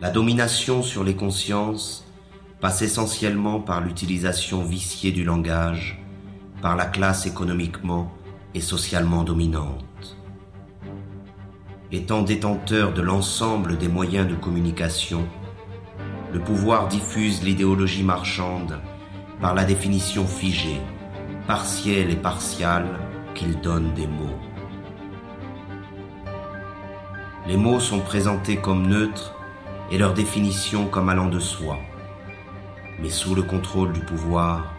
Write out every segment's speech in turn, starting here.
La domination sur les consciences passe essentiellement par l'utilisation viciée du langage par la classe économiquement et socialement dominante. Étant détenteur de l'ensemble des moyens de communication, le pouvoir diffuse l'idéologie marchande par la définition figée, partielle et partiale qu'il donne des mots. Les mots sont présentés comme neutres et leur définition comme allant de soi. Mais sous le contrôle du pouvoir,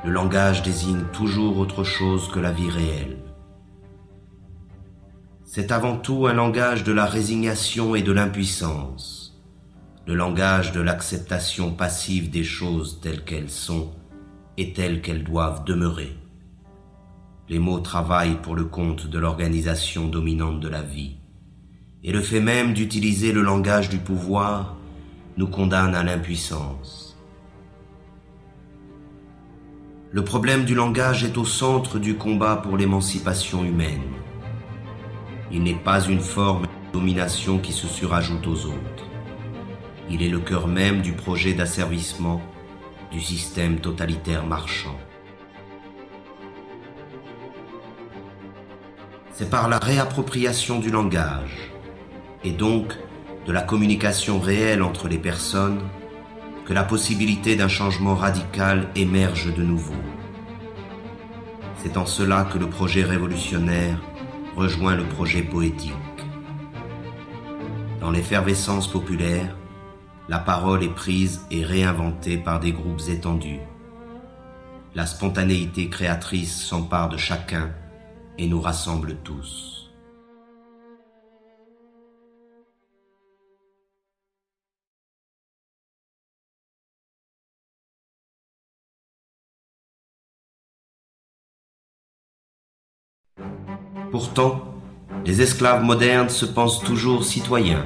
le langage désigne toujours autre chose que la vie réelle. C'est avant tout un langage de la résignation et de l'impuissance, le langage de l'acceptation passive des choses telles qu'elles sont et telles qu'elles doivent demeurer. Les mots travaillent pour le compte de l'organisation dominante de la vie, et le fait même d'utiliser le langage du pouvoir nous condamne à l'impuissance. Le problème du langage est au centre du combat pour l'émancipation humaine. Il n'est pas une forme de domination qui se surajoute aux autres. Il est le cœur même du projet d'asservissement du système totalitaire marchand. C'est par la réappropriation du langage, et donc de la communication réelle entre les personnes, que la possibilité d'un changement radical émerge de nouveau. C'est en cela que le projet révolutionnaire rejoint le projet poétique. Dans l'effervescence populaire, la parole est prise et réinventée par des groupes étendus. La spontanéité créatrice s'empare de chacun et nous rassemble tous. Pourtant, les esclaves modernes se pensent toujours citoyens.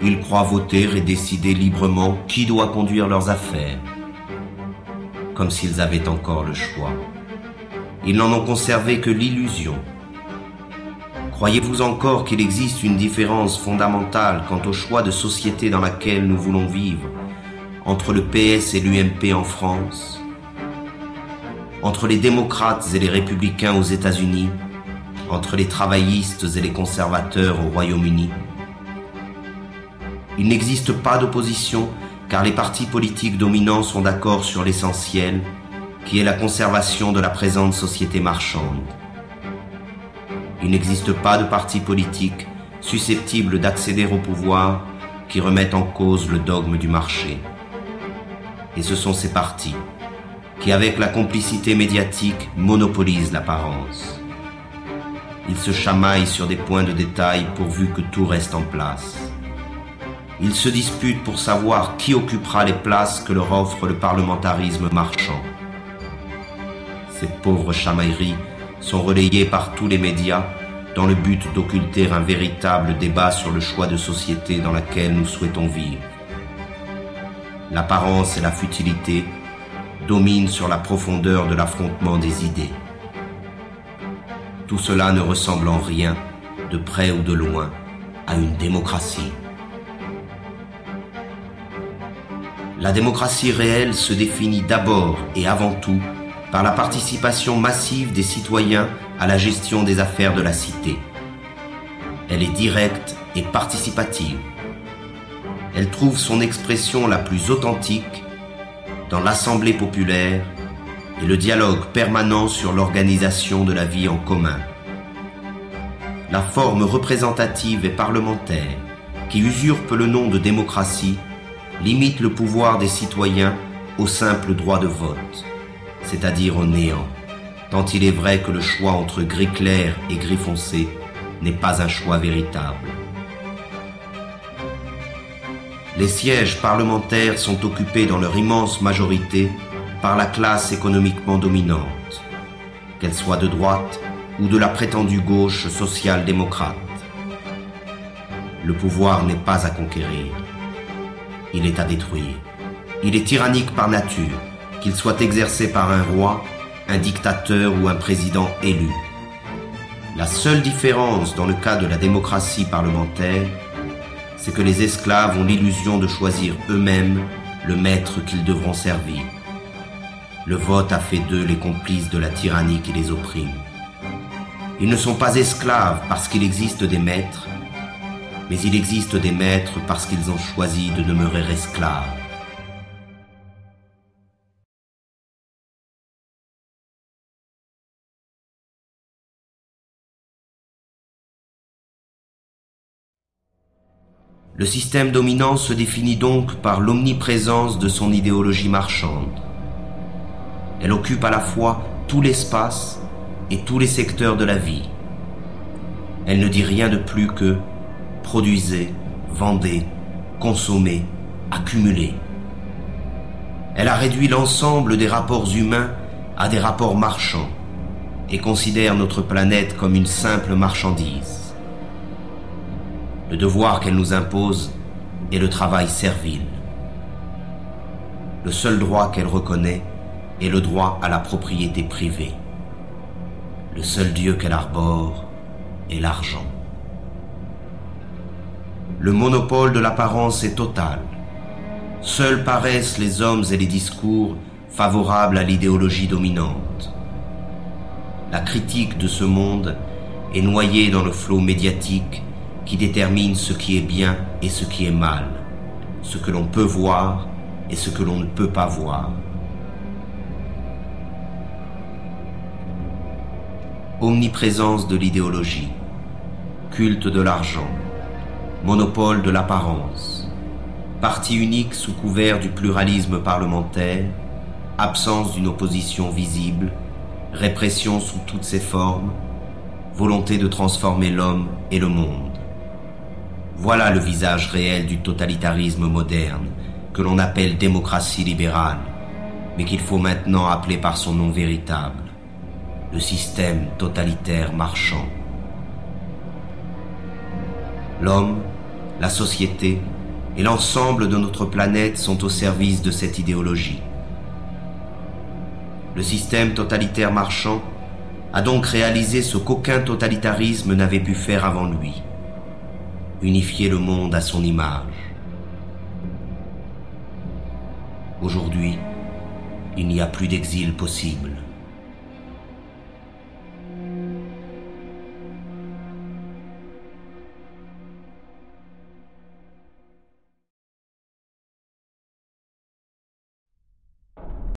Ils croient voter et décider librement qui doit conduire leurs affaires, comme s'ils avaient encore le choix. Ils n'en ont conservé que l'illusion. Croyez-vous encore qu'il existe une différence fondamentale quant au choix de société dans laquelle nous voulons vivre entre le PS et l'UMP en France, entre les démocrates et les républicains aux États-Unis, entre les travaillistes et les conservateurs au Royaume-Uni? Il n'existe pas d'opposition car les partis politiques dominants sont d'accord sur l'essentiel, qui est la conservation de la présente société marchande. Il n'existe pas de parti politique susceptible d'accéder au pouvoir qui remettent en cause le dogme du marché. Et ce sont ces partis qui, avec la complicité médiatique, monopolisent l'apparence. Ils se chamaillent sur des points de détail pourvu que tout reste en place. Ils se disputent pour savoir qui occupera les places que leur offre le parlementarisme marchand. Ces pauvres chamailleries sont relayées par tous les médias dans le but d'occulter un véritable débat sur le choix de société dans laquelle nous souhaitons vivre. L'apparence et la futilité dominent sur la profondeur de l'affrontement des idées. Tout cela ne ressemble en rien, de près ou de loin, à une démocratie. La démocratie réelle se définit d'abord et avant tout par la participation massive des citoyens à la gestion des affaires de la cité. Elle est directe et participative. Elle trouve son expression la plus authentique dans l'assemblée populaire et le dialogue permanent sur l'organisation de la vie en commun. La forme représentative et parlementaire, qui usurpe le nom de démocratie, limite le pouvoir des citoyens au simple droit de vote, c'est-à-dire au néant, tant il est vrai que le choix entre gris clair et gris foncé n'est pas un choix véritable. Les sièges parlementaires sont occupés dans leur immense majorité par la classe économiquement dominante, qu'elle soit de droite ou de la prétendue gauche social-démocrate. Le pouvoir n'est pas à conquérir, il est à détruire. Il est tyrannique par nature, qu'il soit exercé par un roi, un dictateur ou un président élu. La seule différence dans le cas de la démocratie parlementaire c'est que les esclaves ont l'illusion de choisir eux-mêmes le maître qu'ils devront servir. Le vote a fait d'eux les complices de la tyrannie qui les opprime. Ils ne sont pas esclaves parce qu'il existe des maîtres, mais il existe des maîtres parce qu'ils ont choisi de demeurer esclaves. Le système dominant se définit donc par l'omniprésence de son idéologie marchande. Elle occupe à la fois tout l'espace et tous les secteurs de la vie. Elle ne dit rien de plus que produisez, vendez, consommez, accumulez. Elle a réduit l'ensemble des rapports humains à des rapports marchands et considère notre planète comme une simple marchandise. Le devoir qu'elle nous impose est le travail servile. Le seul droit qu'elle reconnaît est le droit à la propriété privée. Le seul Dieu qu'elle arbore est l'argent. Le monopole de l'apparence est total. Seuls paraissent les hommes et les discours favorables à l'idéologie dominante. La critique de ce monde est noyée dans le flot médiatique qui détermine ce qui est bien et ce qui est mal, ce que l'on peut voir et ce que l'on ne peut pas voir. Omniprésence de l'idéologie, culte de l'argent, monopole de l'apparence, parti unique sous couvert du pluralisme parlementaire, absence d'une opposition visible, répression sous toutes ses formes, volonté de transformer l'homme et le monde. Voilà le visage réel du totalitarisme moderne, que l'on appelle démocratie libérale, mais qu'il faut maintenant appeler par son nom véritable, le système totalitaire marchand. L'homme, la société et l'ensemble de notre planète sont au service de cette idéologie. Le système totalitaire marchand a donc réalisé ce qu'aucun totalitarisme n'avait pu faire avant lui: unifier le monde à son image. Aujourd'hui, il n'y a plus d'exil possible.